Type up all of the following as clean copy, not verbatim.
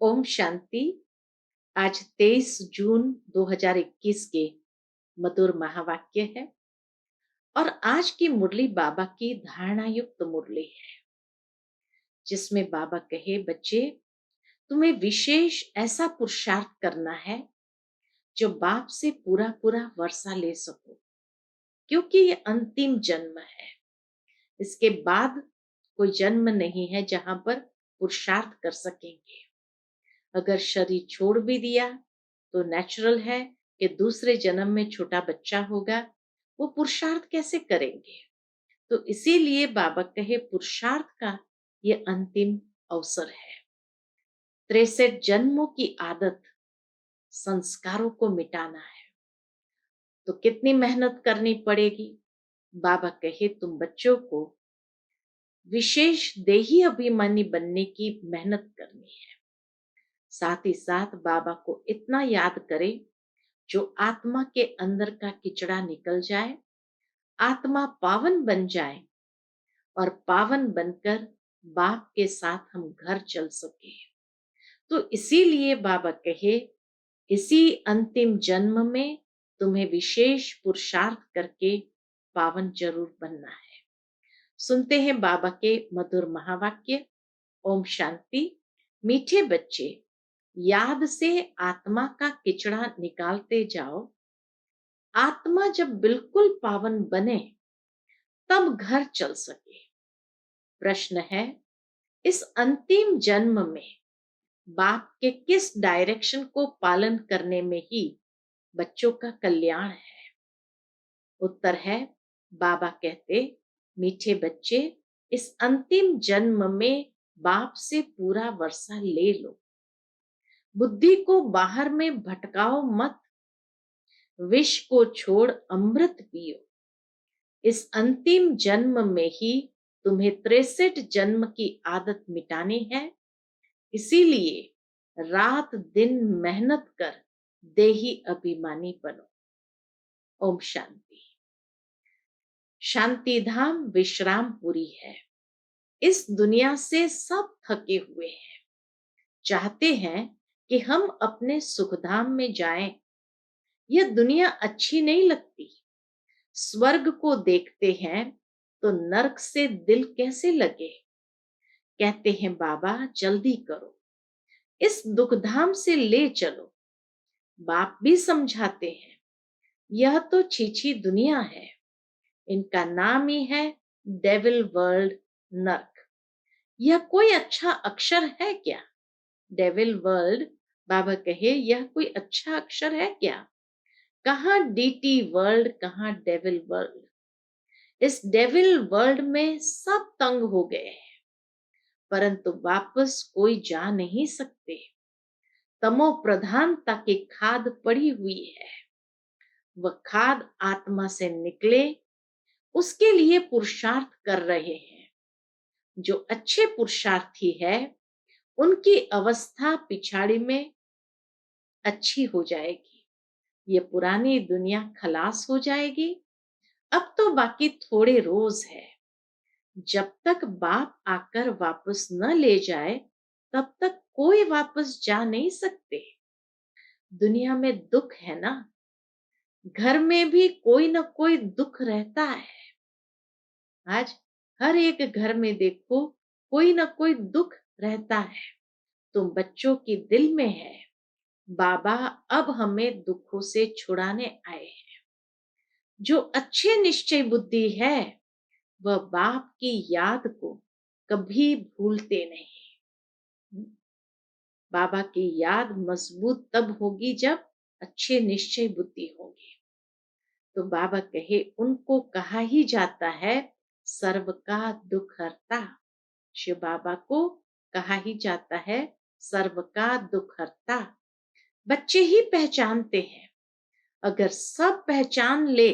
ओम शांति। आज 23 जून 2021 के मधुर महावाक्य है और आज की मुरली बाबा की धारणा युक्त मुरली है, जिसमें बाबा कहे, बच्चे तुम्हें विशेष ऐसा पुरुषार्थ करना है जो बाप से पूरा पूरा वर्षा ले सको, क्योंकि ये अंतिम जन्म है। इसके बाद कोई जन्म नहीं है जहां पर पुरुषार्थ कर सकेंगे। अगर शरीर छोड़ भी दिया तो नेचुरल है कि दूसरे जन्म में छोटा बच्चा होगा, वो पुरुषार्थ कैसे करेंगे। तो इसीलिए बाबा कहे पुरुषार्थ का ये अंतिम अवसर है। 63 जन्मों की आदत संस्कारों को मिटाना है, तो कितनी मेहनत करनी पड़ेगी। बाबा कहे तुम बच्चों को विशेष देही अभिमानी बनने की मेहनत करनी है। साथ ही साथ बाबा को इतना याद करें जो आत्मा के अंदर का किचड़ा निकल जाए, आत्मा पावन बन जाए और पावन बनकर बाप के साथ हम घर चल सके। तो इसीलिए बाबा कहे इसी अंतिम जन्म में तुम्हें विशेष पुरुषार्थ करके पावन जरूर बनना है। सुनते हैं बाबा के मधुर महावाक्य। ओम शांति। मीठे बच्चे, याद से आत्मा का किचड़ा निकालते जाओ। आत्मा जब बिल्कुल पावन बने तब घर चल सके। प्रश्न है, इस अंतिम जन्म में बाप के किस डायरेक्शन को पालन करने में ही बच्चों का कल्याण है? उत्तर है, बाबा कहते, मीठे बच्चे, इस अंतिम जन्म में बाप से पूरा वर्षा ले लो। बुद्धि को बाहर में भटकाओ मत। विष को छोड़ अमृत पियो। इस अंतिम जन्म में ही तुम्हें 63 जन्म की आदत मिटानी है। इसीलिए रात दिन मेहनत कर देही अभिमानी बनो। ओम शांति। शांति धाम विश्रामपुरी है। इस दुनिया से सब थके हुए हैं, चाहते हैं कि हम अपने सुखधाम में जाएं। यह दुनिया अच्छी नहीं लगती। स्वर्ग को देखते हैं तो नरक से दिल कैसे लगे। कहते हैं बाबा जल्दी करो, इस दुखधाम से ले चलो। बाप भी समझाते हैं, यह तो छीछी दुनिया है। इनका नाम ही है डेविल वर्ल्ड, नरक। यह कोई अच्छा अक्षर है क्या? डेविल वर्ल्ड, बाबा कहे यह कोई अच्छा अक्षर है क्या? कहाँ डीटी वर्ल्ड, कहाँ डेविल वर्ल्ड। इस डेविल वर्ल्ड में सब तंग हो गए हैं, परंतु वापस कोई जा नहीं सकते। तमो प्रधानता की खाद पड़ी हुई है, वह खाद आत्मा से निकले, उसके लिए पुरुषार्थ कर रहे हैं। जो अच्छे पुरुषार्थी है उनकी अवस्था पिछाड़ी में अच्छी हो जाएगी। ये पुरानी दुनिया खलास हो जाएगी। अब तो बाकी थोड़े रोज है। जब तक बाप आकर वापस न ले जाए तब तक कोई वापस जा नहीं सकते। दुनिया में दुख है ना, घर में भी कोई ना कोई दुख रहता है। आज हर एक घर में देखो कोई ना कोई दुख रहता है। तुम बच्चों की दिल में है, बाबा अब हमें दुखों से छुड़ाने आए हैं। जो अच्छे निश्चय बुद्धि है वह बाप की याद को कभी भूलते नहीं। बाबा की याद मजबूत तब होगी जब अच्छे निश्चय बुद्धि होगी। तो बाबा कहे उनको कहा ही जाता है सर्व का दुख हरता। शिव बाबा को कहा ही जाता है सर्व का दुख हरता। बच्चे ही पहचानते हैं। अगर सब पहचान ले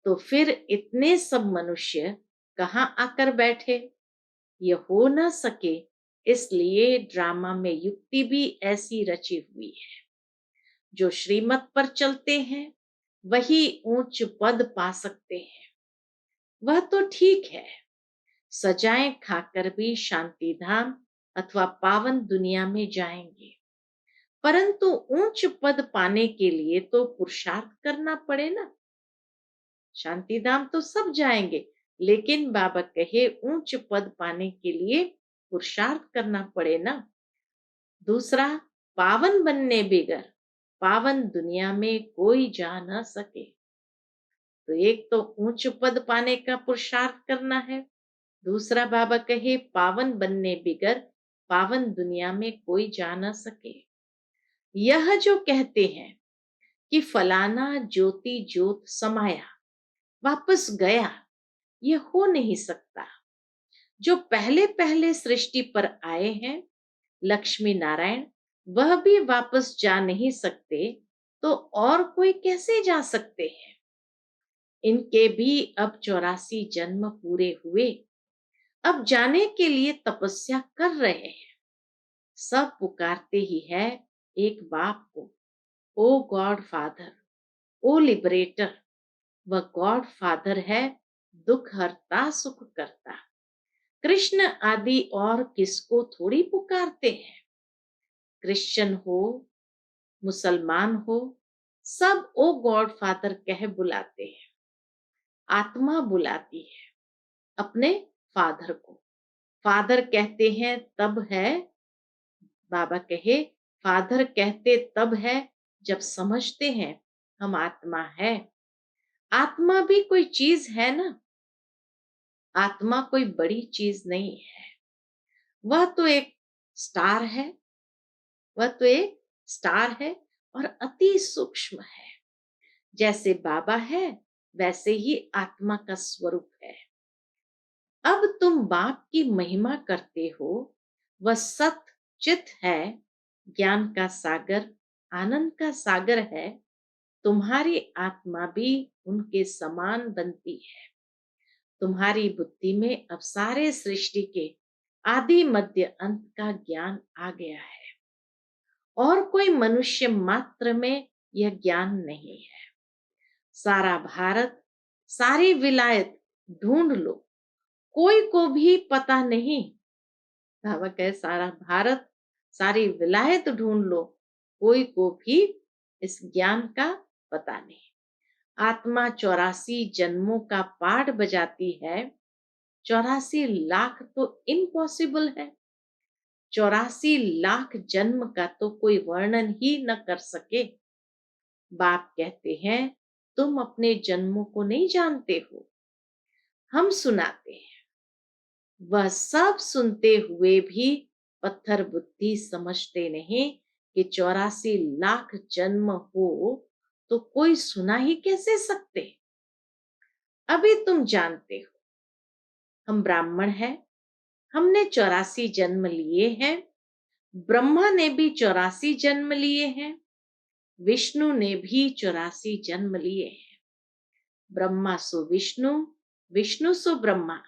तो फिर इतने सब मनुष्य कहाँ आकर बैठे। ये हो न सके, इसलिए ड्रामा में युक्ति भी ऐसी रची हुई है। जो श्रीमत पर चलते हैं वही ऊंच पद पा सकते हैं। वह तो ठीक है, सजाएं खाकर भी शांति धाम अथवा पावन दुनिया में जाएंगे। परंतु ऊंच पद पाने के लिए तो पुरुषार्थ करना पड़े ना। शांति धाम तो सब जाएंगे, लेकिन बाबा कहे ऊंच पद पाने के लिए पुरुषार्थ करना पड़े ना। दूसरा, पावन बनने बगैर पावन दुनिया में कोई जा न सके। तो एक तो ऊंच पद पाने का पुरुषार्थ करना है, दूसरा बाबा कहे पावन बनने बगैर पावन दुनिया में कोई जा न सके। यह जो कहते हैं कि फलाना ज्योति ज्योत समाया वापस गया, यह हो नहीं सकता। जो पहले पहले सृष्टि पर आए हैं लक्ष्मी नारायण, वह भी वापस जा नहीं सकते, तो और कोई कैसे जा सकते हैं। इनके भी अब 84 जन्म पूरे हुए, अब जाने के लिए तपस्या कर रहे हैं। सब पुकारते ही है एक बाप को, ओ गॉड फादर, ओ लिबरेटर। वह गॉड फादर है, दुख हरता सुख करता। कृष्ण आदि और किसको थोड़ी पुकारते हैं। क्रिश्चियन हो, मुसलमान हो, सब ओ गॉड फादर कह बुलाते हैं। आत्मा बुलाती है अपने फादर को। फादर कहते हैं तब है, बाबा कहे फादर कहते तब है जब समझते हैं हम आत्मा है। आत्मा भी कोई चीज है ना, आत्मा कोई बड़ी चीज नहीं है। वह तो एक स्टार है, वह तो एक स्टार है और अति सूक्ष्म है। जैसे बाबा है वैसे ही आत्मा का स्वरूप है। अब तुम बाप की महिमा करते हो, वह सत चित है, ज्ञान का सागर, आनंद का सागर है। तुम्हारी आत्मा भी उनके समान बनती है। तुम्हारी बुद्धि में अब सारे सृष्टि के आदि मध्य अंत का ज्ञान आ गया है, और कोई मनुष्य मात्र में यह ज्ञान नहीं है। सारा भारत, सारी विलायत ढूंढ लो, कोई को भी पता नहीं। बाबा कहे सारा भारत, सारी विलायत ढूंढ लो, कोई को भी इस ज्ञान का पता नहीं। आत्मा 84 जन्मों का पाठ बजाती है। 84 लाख तो इम्पॉसिबल है। 84 लाख जन्म का तो कोई वर्णन ही न कर सके। बाप कहते हैं तुम अपने जन्मों को नहीं जानते हो, हम सुनाते हैं। वह सब सुनते हुए भी पत्थर बुद्धि समझते नहीं कि 84 लाख जन्म हो तो कोई सुना ही कैसे सकते। अभी तुम जानते हो हम ब्राह्मण हैं, हमने 84 जन्म लिए हैं। ब्रह्मा ने भी 84 जन्म लिए हैं, विष्णु ने भी 84 जन्म लिए हैं। ब्रह्मा सो विष्णु, विष्णु सो ब्रह्मा।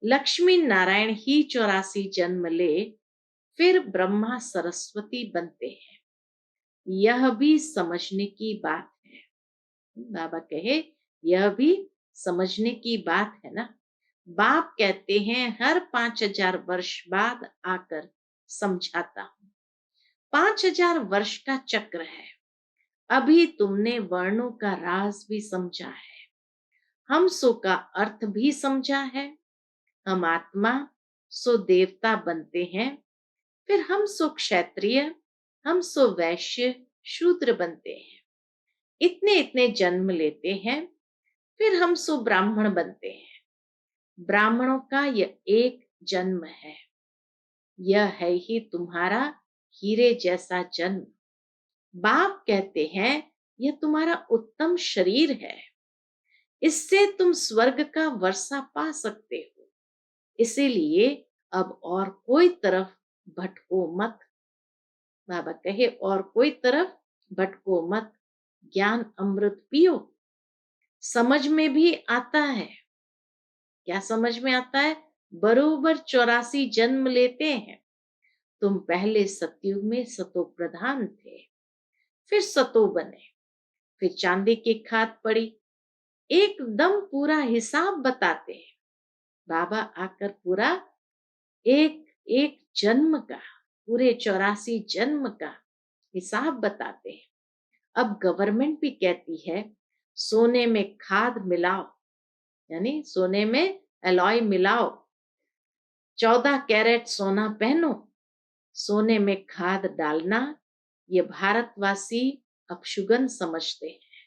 लक्ष्मी नारायण ही 84 जन्म ले, फिर ब्रह्मा सरस्वती बनते हैं। यह भी समझने की बात है। बाबा कहे यह भी समझने की बात है ना। बाप कहते हैं हर 5000 वर्ष बाद आकर समझाता हूं। 5000 वर्ष का चक्र है। अभी तुमने वर्णों का राज भी समझा है, हम सो का अर्थ भी समझा है। हम आत्मा सो देवता बनते हैं, फिर हम सो क्षत्रिय, हम सो वैश्य शूद्र बनते हैं। इतने इतने जन्म लेते हैं, फिर हम सो ब्राह्मण बनते हैं। ब्राह्मणों का यह एक जन्म है। यह है ही तुम्हारा हीरे जैसा जन्म। बाप कहते हैं यह तुम्हारा उत्तम शरीर है, इससे तुम स्वर्ग का वर्षा पा सकते हो। इसीलिए अब और कोई तरफ भटको मत। बाबा कहे और कोई तरफ भटको मत, ज्ञान अमृत पियो। समझ में भी आता है। क्या समझ में आता है? बरोबर 84 जन्म लेते हैं। तुम पहले सतयुग में सतो प्रधान थे, फिर सतो बने, फिर चांदी की खाद पड़ी। एकदम पूरा हिसाब बताते हैं। बाबा आकर पूरा एक एक जन्म का, पूरे 84 जन्म का हिसाब बताते हैं। अब गवर्नमेंट भी कहती है सोने में खाद मिलाओ, यानी सोने में एलॉय मिलाओ, 14 कैरेट सोना पहनो, सोने में खाद डालना। ये भारतवासी अपशुगन समझते हैं,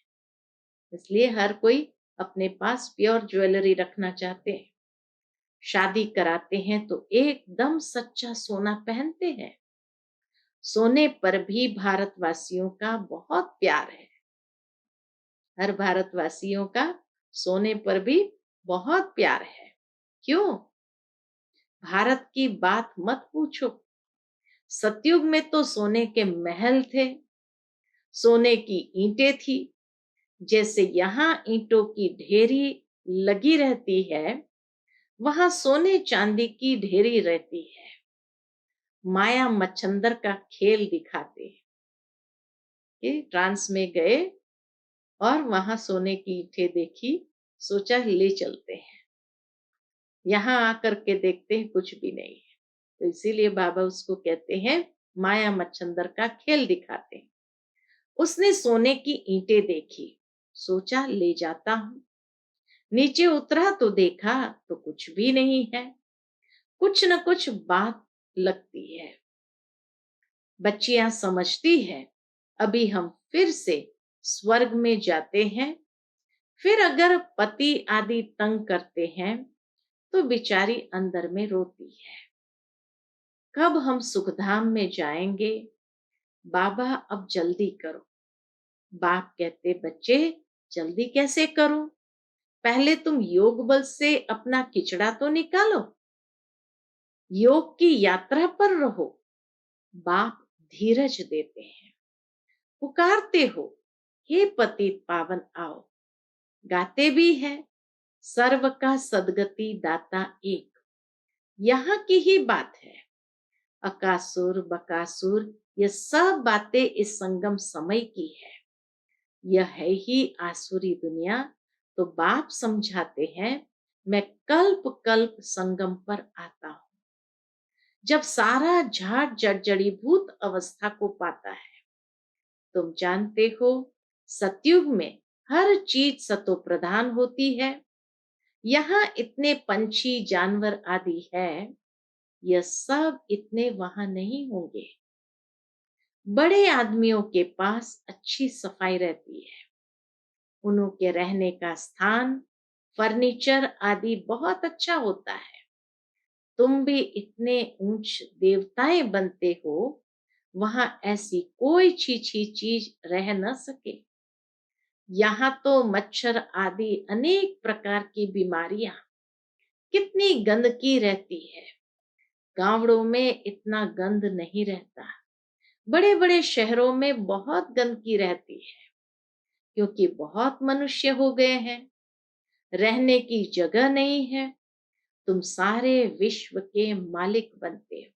इसलिए हर कोई अपने पास प्योर ज्वेलरी रखना चाहते हैं। शादी कराते हैं तो एकदम सच्चा सोना पहनते हैं। सोने पर भी भारतवासियों का बहुत प्यार है। हर भारतवासियों का सोने पर भी बहुत प्यार है। क्यों? भारत की बात मत पूछो। सतयुग में तो सोने के महल थे, सोने की ईंटें थी। जैसे यहाँ ईंटों की ढेरी लगी रहती है, वहां सोने चांदी की ढेरी रहती है। माया मच्छंदर का खेल दिखाते हैं कि ट्रांस में गए और वहां सोने की ईंटें देखी, सोचा ले चलते हैं। यहाँ आकर के देखते हैं कुछ भी नहीं है। तो इसीलिए बाबा उसको कहते हैं माया मच्छंदर का खेल दिखाते हैं। उसने सोने की ईंटें देखी, सोचा ले जाता हूं। नीचे उतरा तो देखा तो कुछ भी नहीं है, कुछ न कुछ बात लगती है। बच्चियां समझती है अभी हम फिर से स्वर्ग में जाते हैं। फिर अगर पति आदि तंग करते हैं तो बेचारी अंदर में रोती है, कब हम सुखधाम में जाएंगे, बाबा अब जल्दी करो। बाप कहते बच्चे जल्दी कैसे करूं, पहले तुम योग बल से अपना किचड़ा तो निकालो, योग की यात्रा पर रहो। बाप धीरज देते हैं, पुकारते हो हे पतित पावन आओ, गाते भी है सर्व का सदगति दाता एक। यहाँ की ही बात है। अकासुर बकासुर ये सब बातें इस संगम समय की है। यह है ही आसुरी दुनिया। तो बाप समझाते हैं मैं कल्प कल्प संगम पर आता हूं। जब सारा झाड़ जर्जरीभूत अवस्था को पाता है, तुम जानते हो सतयुग में हर चीज सतो प्रधान होती है। यहाँ इतने पंछी जानवर आदि है, यह सब इतने वहां नहीं होंगे। बड़े आदमियों के पास अच्छी सफाई रहती है, उनके रहने का स्थान फर्नीचर आदि बहुत अच्छा होता है। तुम भी इतने ऊंच देवताएं बनते हो, वहां ऐसी कोई छीछी चीज रह न सके। यहाँ तो मच्छर आदि अनेक प्रकार की बीमारियां, कितनी गंदगी रहती है। गांवों में इतना गंद नहीं रहता, बड़े बड़े शहरों में बहुत गंदगी रहती है, क्योंकि बहुत मनुष्य हो गए हैं, रहने की जगह नहीं है। तुम सारे विश्व के मालिक बनते हो।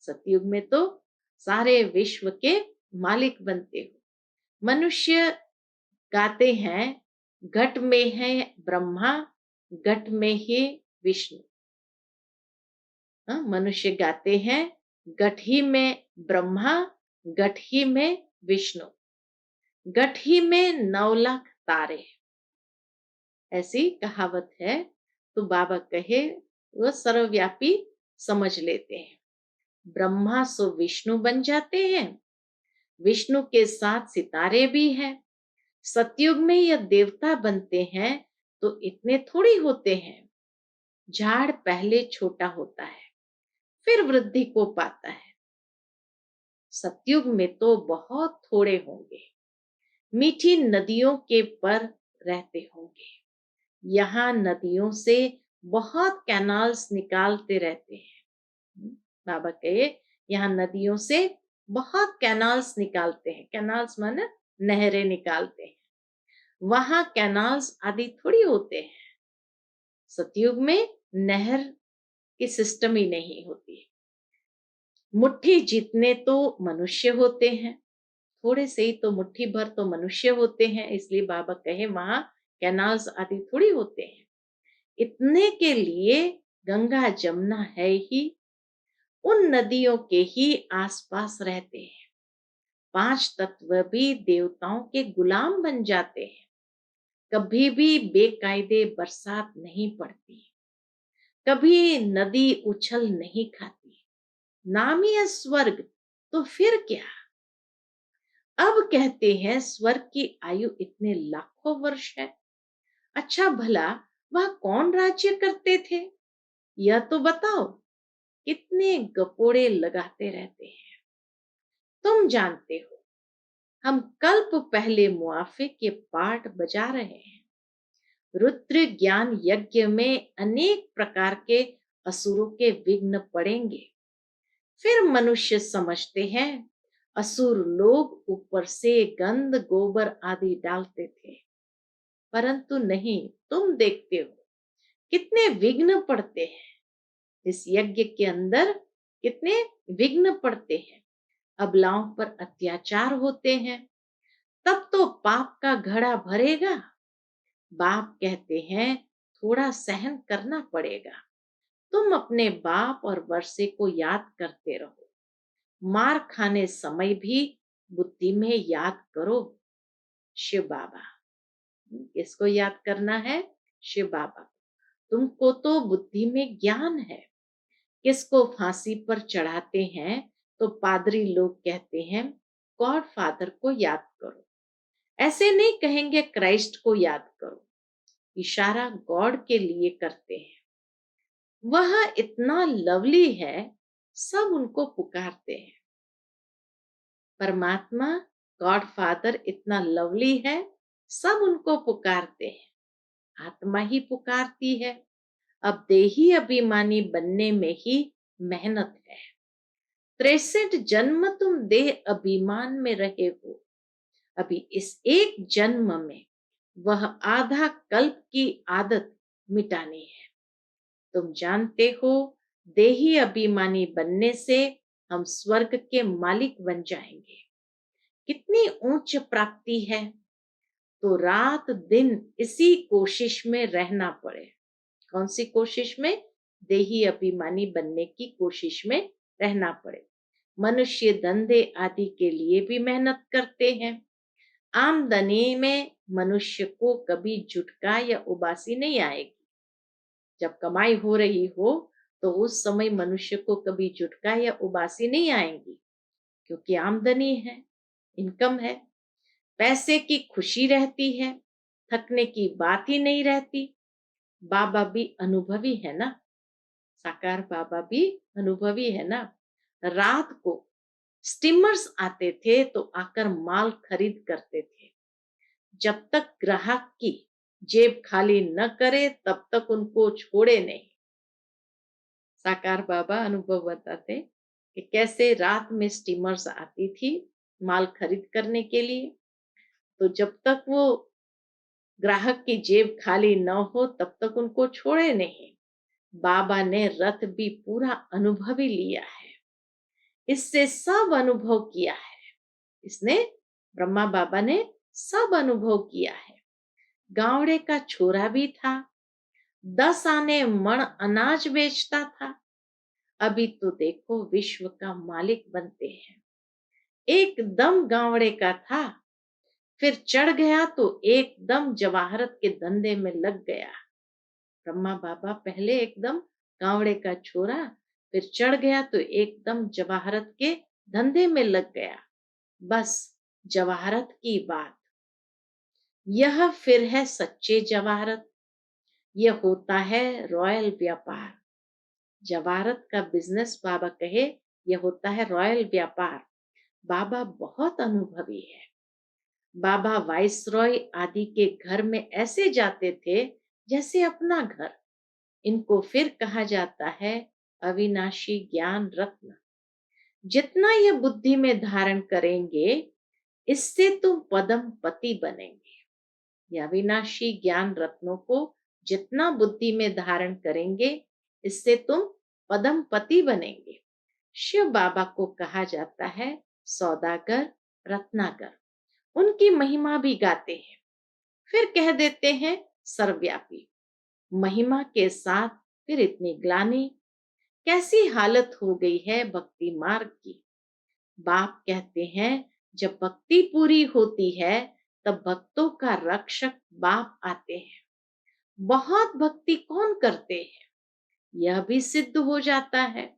सतयुग में तो सारे विश्व के मालिक बनते हो। मनुष्य गाते हैं घट में है ब्रह्मा, घट में ही विष्णु। मनुष्य गाते हैं घट ही में ब्रह्मा, घट ही में विष्णु, घट ही में 9 लाख तारे। ऐसी कहावत है। तो बाबा कहे वो सर्वव्यापी समझ लेते हैं। ब्रह्मा सो विष्णु बन जाते हैं, विष्णु के साथ सितारे भी हैं। सतयुग में यह देवता बनते हैं तो इतने थोड़ी होते हैं। झाड़ पहले छोटा होता है, फिर वृद्धि को पाता है। सतयुग में तो बहुत थोड़े होंगे, मीठी नदियों के पर रहते होंगे। यहाँ नदियों से बहुत कैनाल्स निकालते रहते हैं। बाबा कहे यहाँ नदियों से बहुत कैनाल्स निकालते हैं। कैनाल्स माने नहरें निकालते हैं। वहां कैनाल्स आदि थोड़ी होते हैं। सतयुग में नहर की सिस्टम ही नहीं होती। मुट्ठी जितने तो मनुष्य होते हैं, थोड़े से ही तो मुट्ठी भर तो मनुष्य होते हैं। इसलिए बाबा कहे वहां कैनाल्स आदि थोड़ी होते हैं। इतने के लिए गंगा जमुना है ही, उन नदियों के ही आसपास रहते हैं। पांच तत्व भी देवताओं के गुलाम बन जाते हैं। कभी भी बेकायदे बरसात नहीं पड़ती, कभी नदी उछल नहीं खाती। नाम ही है स्वर्ग, तो फिर क्या। अब कहते हैं स्वर्ग की आयु इतने लाखों वर्ष है। अच्छा भला वह कौन राज्य करते थे, यह तो बताओ। कितने गपोड़े लगाते रहते हैं। तुम जानते हो, हम कल्प पहले मुआफे के पाठ बजा रहे हैं। रुद्र ज्ञान यज्ञ में अनेक प्रकार के असुरों के विघ्न पड़ेंगे। फिर मनुष्य समझते हैं असुर लोग ऊपर से गंध गोबर आदि डालते थे, परंतु नहीं। तुम देखते हो कितने विघ्न पड़ते हैं इस यज्ञ के अंदर, कितने विघ्न पड़ते हैं। अबलाओं पर अत्याचार होते हैं, तब तो पाप का घड़ा भरेगा। बाप कहते हैं थोड़ा सहन करना पड़ेगा। तुम अपने बाप और वर्षे को याद करते रहो। मार खाने समय भी बुद्धि में याद करो शिव बाबा। किसको याद करना है? शिव बाबा। तुमको तो बुद्धि में ज्ञान है। किसको फांसी पर चढ़ाते हैं तो पादरी लोग कहते हैं गॉड फादर को याद करो। ऐसे नहीं कहेंगे क्राइस्ट को याद करो। इशारा गॉड के लिए करते हैं। वह इतना लवली है, सब उनको पुकारते हैं। परमात्मा गॉड फादर इतना लवली है, सब उनको पुकारते हैं। आत्मा ही पुकारती है। अब देही अभिमानी बनने में ही मेहनत है। 63 जन्म तुम देह अभिमान में रहे हो। अभी इस एक जन्म में वह आधा कल्प की आदत मिटानी है। तुम जानते हो देही अभिमानी बनने से हम स्वर्ग के मालिक बन जाएंगे। कितनी उच्च प्राप्ति है। तो रात दिन इसी कोशिश में रहना पड़े। कौन सी कोशिश में? देही अभिमानी बनने की कोशिश में रहना पड़े। मनुष्य धंधे आदि के लिए भी मेहनत करते हैं। आमदनी में मनुष्य को कभी झुटका या उबासी नहीं आएगी। जब कमाई हो रही हो तो उस समय मनुष्य को कभी झुटका या उबासी नहीं आएंगी, क्योंकि आमदनी है, इनकम है। पैसे की खुशी रहती है, थकने की बात ही नहीं रहती। बाबा भी अनुभवी है ना, साकार बाबा भी अनुभवी है ना। रात को स्टीमर्स आते थे तो आकर माल खरीद करते थे। जब तक ग्राहक की जेब खाली न करे तब तक उनको छोड़े नहीं। साकार बाबा अनुभव बताते कि कैसे रात में स्टीमर्स आती थी माल खरीद करने के लिए, तो जब तक वो ग्राहक की जेब खाली न हो तब तक उनको छोड़े नहीं। बाबा ने रथ भी पूरा अनुभवी लिया है, इससे सब अनुभव किया है। इसने, ब्रह्मा बाबा ने सब अनुभव किया है। गावड़े का छोरा भी था, 10 आने मण अनाज बेचता था। अभी तो देखो विश्व का मालिक बनते हैं। एकदम गावड़े का था, फिर चढ़ गया तो एकदम जवाहरत के धंधे में लग गया। ब्रह्मा बाबा पहले एकदम गावड़े का छोरा, फिर चढ़ गया तो एकदम जवाहरत के धंधे में लग गया। बस जवाहरत की बात। यह फिर है सच्चे जवाहरत। यह होता है रॉयल व्यापार। जवाहरत का बिजनेस बाबा कहे यह होता है रॉयल व्यापार। बाबा बहुत अनुभवी है। बाबा वाइसरॉय आदि के घर में ऐसे जाते थे जैसे अपना घर। इनको फिर कहा जाता है अविनाशी ज्ञान रत्न। जितना यह बुद्धि में धारण करेंगे, इससे तुम पदम पति बनेंगे। यह अविनाशी ज्ञान रत्नों को जितना बुद्धि में धारण करेंगे, इससे तुम पदम पति बनेंगे। शिव बाबा को कहा जाता है सौदागर, रत्नाकर। उनकी महिमा भी गाते हैं, फिर कह देते हैं सर्वव्यापी। महिमा के साथ फिर इतनी ग्लानि। कैसी हालत हो गई है भक्ति मार्ग की। बाप कहते हैं जब भक्ति पूरी होती है तब भक्तों का रक्षक बाप आते हैं। बहुत भक्ति कौन करते हैं यह भी सिद्ध हो जाता है।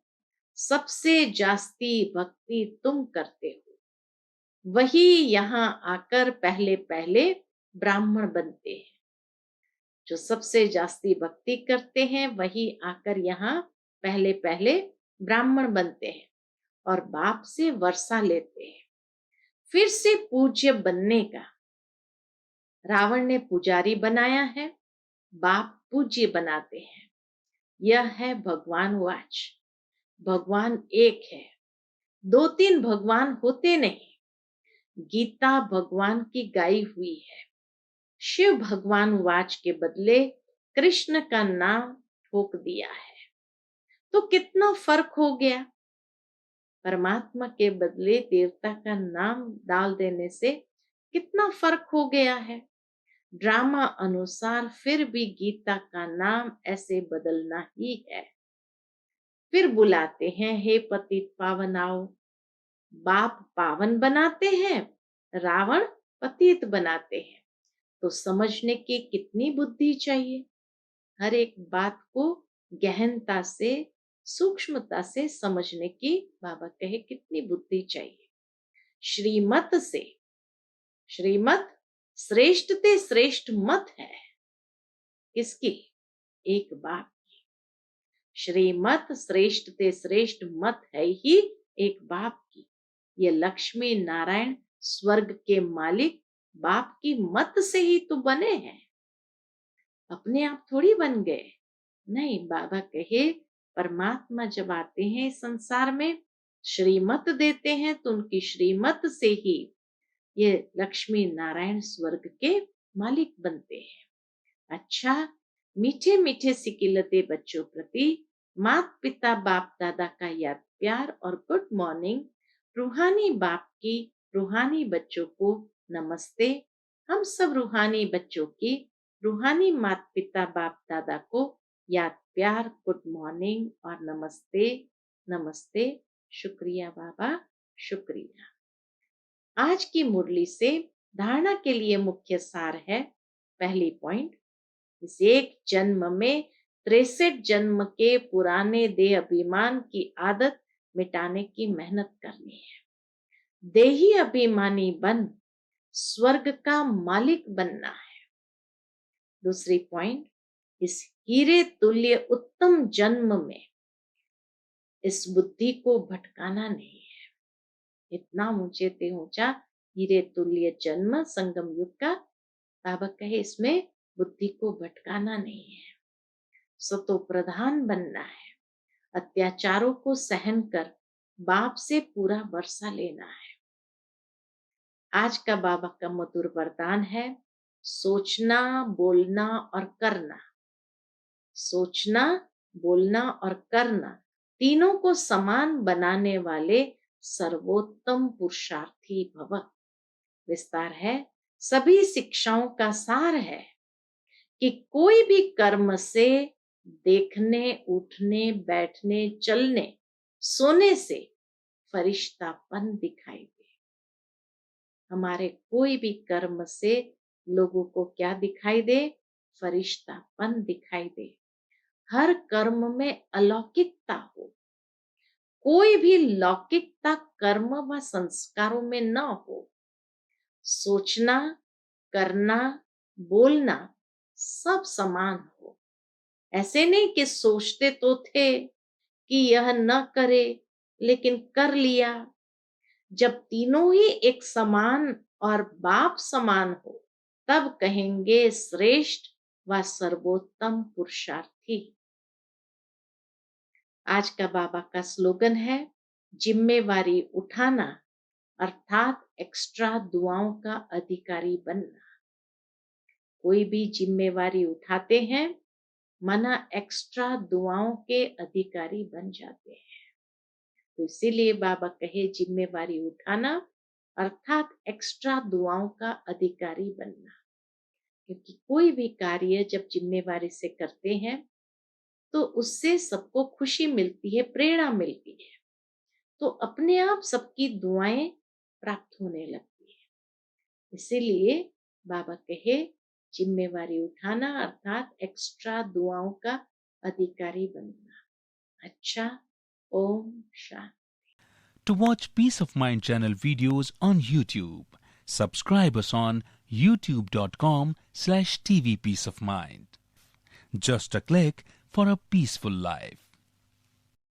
सबसे जास्ती भक्ति तुम करते हो, वही यहाँ आकर पहले पहले ब्राह्मण बनते हैं। जो सबसे जास्ती भक्ति करते हैं वही आकर यहाँ पहले पहले ब्राह्मण बनते हैं और बाप से वर्षा लेते हैं। फिर से पूज्य बनने का रावण ने पुजारी बनाया है, बाप पूज्य बनाते हैं। यह है भगवान वाच। भगवान एक है, दो तीन भगवान होते नहीं। गीता भगवान की गाई हुई है। शिव भगवान वाच के बदले कृष्ण का नाम ठोक दिया है, तो कितना फर्क हो गया। परमात्मा के बदले देवता का नाम डाल देने से कितना फर्क हो गया है। ड्रामा अनुसार फिर भी गीता का नाम ऐसे बदलना ही है। फिर बुलाते हैं हे पतित पावन आओ। बाप पावन बनाते हैं, रावण पतित बनाते हैं। तो समझने की कितनी बुद्धि चाहिए। हर एक बात को गहनता से सूक्ष्मता से समझने की बाबा कहे कितनी बुद्धि चाहिए। श्रीमत से, श्रीमत श्रेष्ठ ते श्रेष्ठ मत है किसकी, एक बाप की। श्रीमत श्रेष्ठ ते श्रेष्ठ मत है ही एक बाप की। ये लक्ष्मी नारायण स्वर्ग के मालिक बाप की मत से ही तो बने हैं, अपने आप थोड़ी बन गए। नहीं, बाबा कहे परमात्मा जब आते हैं संसार में श्रीमत देते हैं तो उनकी श्रीमत से ही ये लक्ष्मी नारायण स्वर्ग के मालिक बनते हैं। अच्छा, मीठे मीठे सिकिलते बच्चों प्रति माता पिता बाप दादा का याद प्यार और गुड मॉर्निंग। रूहानी बाप की रूहानी बच्चों को नमस्ते। हम सब रूहानी बच्चों की रूहानी माता पिता बाप दादा को याद प्यार गुड मॉर्निंग और नमस्ते। नमस्ते, शुक्रिया बाबा, शुक्रिया। आज की मुरली से धारणा के लिए मुख्य सार है। पहली पॉइंट, इस एक जन्म में 63 जन्म के पुराने देह अभिमान की आदत मिटाने की मेहनत करनी है। देही अभिमानी बन स्वर्ग का मालिक बनना है। दूसरी पॉइंट, इस हीरे तुल्य उत्तम जन्म में इस बुद्धि को भटकाना नहीं है। इतना ऊंचे ते ऊंचा हीरे तुल्य जन्म संगम युग का, बाबा कहे इसमें बुद्धि को भटकाना नहीं है। सतो प्रधान बनना है। अत्याचारों को सहन कर बाप से पूरा वर्षा लेना है। आज का बाबा का मधुर वरदान है, सोचना बोलना और करना। सोचना बोलना और करना तीनों को समान बनाने वाले सर्वोत्तम पुरुषार्थी भव। विस्तार है, सभी शिक्षाओं का सार है कि कोई भी कर्म से देखने उठने बैठने चलने सोने से फरिश्तापन दिखाई दे। हमारे कोई भी कर्म से लोगों को क्या दिखाई दे, फरिश्तापन दिखाई दे। हर कर्म में अलौकिकता हो, कोई भी लौकिकता कर्म व संस्कारों में न हो। सोचना करना बोलना सब समान हो। ऐसे नहीं कि सोचते तो थे कि यह न करे लेकिन कर लिया। जब तीनों ही एक समान और बाप समान हो तब कहेंगे श्रेष्ठ व सर्वोत्तम पुरुषार्थी। आज का बाबा का स्लोगन है, जिम्मेवारी उठाना अर्थात एक्स्ट्रा दुआओं का अधिकारी बनना। कोई भी जिम्मेवारी उठाते हैं माना एक्स्ट्रा दुआओं के अधिकारी बन जाते हैं। तो इसीलिए बाबा कहे जिम्मेवारी उठाना अर्थात एक्स्ट्रा दुआओं का अधिकारी बनना। क्योंकि कोई भी कार्य जब जिम्मेवारी से करते हैं तो उससे सबको खुशी मिलती है, प्रेरणा मिलती है। तो अपने आप सबकी दुआएं प्राप्त होने लगती है। इसीलिए बाबा कहे, जिम्मेवारी उठाना अर्थात एक्स्ट्रा दुआओं का अधिकारी बनना। अच्छा, Om Shanti. To watch Peace of Mind channel videos on YouTube, subscribe us on youtube.com/tvpeaceofmind. Just a click for a peaceful life.